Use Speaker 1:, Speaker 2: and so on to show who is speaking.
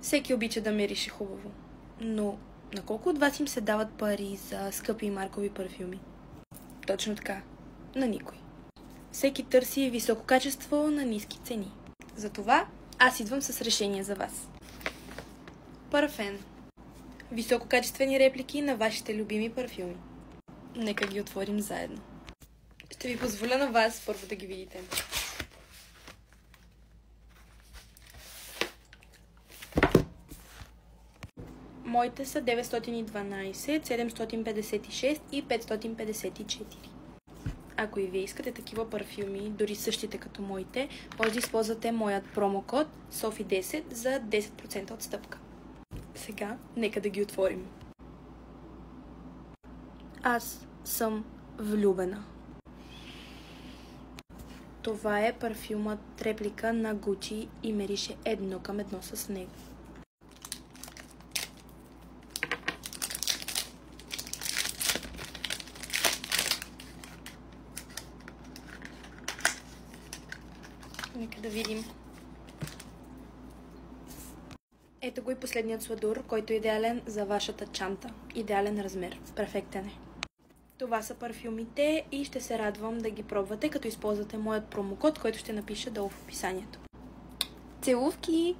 Speaker 1: Всеки обича да мирише хубаво. Но на колко от вас им се дават пари за скъпи и маркови парфюми? Точно така. На никой. Всеки търси високо качество на ниски цени. Затова аз идвам с решение за вас. Парафен. Висококачествени реплики на вашите любими парфюми. Нека ги отворим заедно. Ще ви позволя на вас първо да ги видите. Моите са 912, 756 и 554. Ако и вие искате такива парфюми, дори същите като моите, може да използвате моят промокод SOFI10 за 10% отстъпка. Сега, нека да ги отворим. Аз съм влюбена. Това е парфюмът реплика на Gucci и мирише едно към едно с него. Нека да видим. Ето го и последният сладур, който е идеален за вашата чанта. Идеален размер. Перфектен е. Това са парфюмите и ще се радвам да ги пробвате, като използвате моят промокод, който ще напиша долу в описанието. Целувки!